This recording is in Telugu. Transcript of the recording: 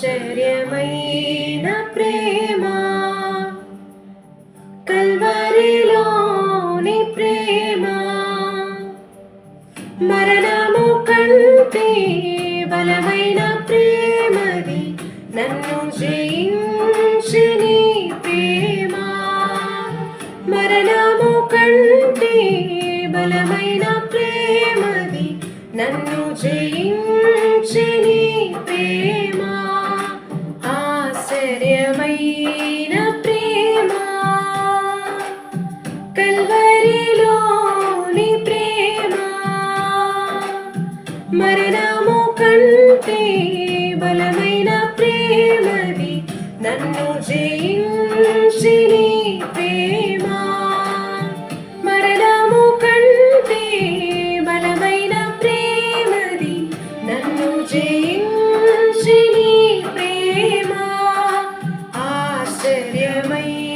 ఆశ్చర్యమైన ప్రేమ కల్వరిలోని ప్రేమ మరణము కంటే బలమైన ప్రేమది నన్ను జయించిని ప్రేమ మరణము కంటే బలమైన ప్రేమది నన్ను జయించిని ప్రేమ ఆశ్చర్యమైన ప్రేమ కల్వరిలోని ప్రేమ మరణము కంటే బలమైన ప్రేమది నన్ను జయించిని ప్రేమ మరణము కంటే బలమైన ప్రేమది నన్ను జయించిని ప్రేమ ఆశ్చర్యమైన